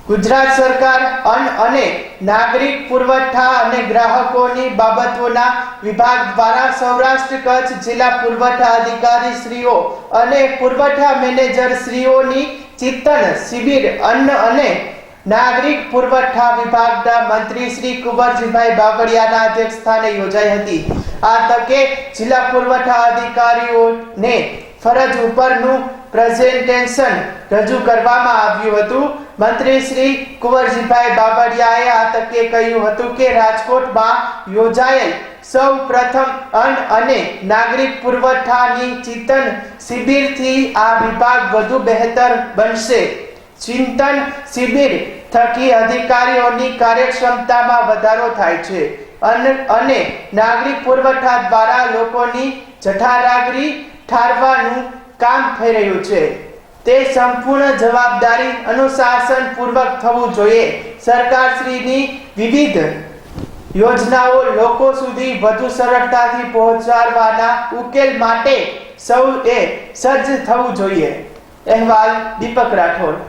ગુજરાત સરકાર અન્ન અને નાગરિક પુરવઠા અને ગ્રાહકોની બાબતોના વિભાગ દ્વારા સૌરાષ્ટ્ર કચ્છ જિલ્લા પુરવઠા અધિકારી શ્રીઓ અને પુરવઠા મેનેજર શ્રીઓની ચિંતન શિબિર અન્ન અને નાગરિક પુરવઠા વિભાગના મંત્રી શ્રી કુંવરજીભાઈ બાવળિયાના અધ્યક્ષસ્થાને યોજાઈ હતી। આ તકે જિલ્લા પુરવઠા અધિકારીઓને ફરજ ઉપરનું પ્રેઝન્ટેશન રજૂ કરવામાં આવ્યું હતું। મંત્રી શ્રી કુંવરજીભાઈ બાવળિયાએ આ તકે કહ્યું હતું કે રાજકોટમાં યોજાયેલ સૌ પ્રથમ અન્ન અને નાગરિક પુરવઠાની ચિંતન શિબિરથી આ વિભાગ વધુ બહેતર બનશે। ચિંતન શિબિર થકી અધિકારીઓની કાર્યક્ષમતામાં વધારો થાય છે અને નાગરિક પુરવઠા દ્વારા લોકોની જઠરાગ્રી ઠારવાનું કામ થઈ રહ્યું છે। તે સંપૂર્ણ જવાબદારી અનુશાસન પૂર્વક થવું જોઈએ। સરકારશ્રીની વિવિધ યોજનાઓ લોકો સુધી વધુ સરળતાથી પહોંચાડવાના ઉકેલ માટે સૌએ સજ્જ થવું જોઈએ। અહેવાલ દીપક રાઠોડ।